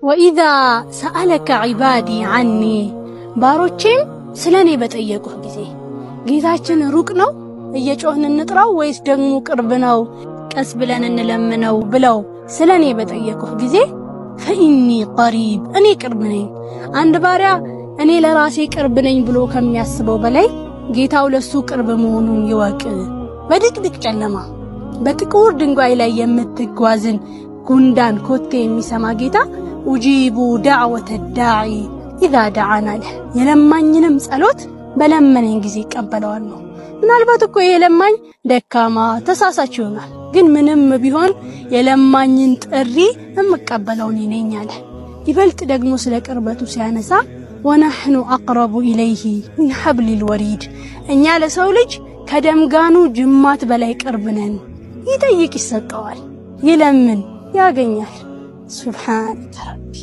وإذا سألك عبادي عني باروچም ስለኔ በጠየቁህ ጊዜ ጌታችን ሩቅ ነው እየጮህን እንጥራው ወይስ ደግሞ ቅርብ ነው ቀስ ብለን እንለምነው ብለው ስለኔ በጠየቁህ ጊዜ فإني قريب እኔ ቅርብ ነኝ። አንድ ባሪያ እኔ ለራሴ ቅርብ ነኝ ብሎ ከሚያስበው በላይ ጌታው ለሱ ቅርብ መሆኑን ይወቅ። በድቅድቅ ጨለማ በጥቁር ድንጋይ ላይ የምትጓዝን ጉንዳን ኮቴ የሚሰማ ጌታ ኡጂቡ ዳዕወተ ዳዒ ኢዛ ደዓና ለህ የለማኝንም ጸሎት በለመነኝ ጊዜ ይቀበለዋለሁ። ምናልባት እኮ የለማኝ ደካማ ተሳሳች ይሆናል፣ ግን ምንም ቢሆን የለማኝን ጥሪ እምቀበለው ነኝ አለ። ይበልጥ ደግሞ ስለ ቅርበቱ ሲያነሳ ወነህኑ አቅረቡ ኢለይሂ ሚን ሐብሊል ወሪድ እኛ ለሰው ልጅ ከደምጋኑ ጅማት በላይ ቅርብ ነን። ይጠይቅ ይሰጠዋል፣ ይለምን ያገኛል። ሱብሃነከ ረቢ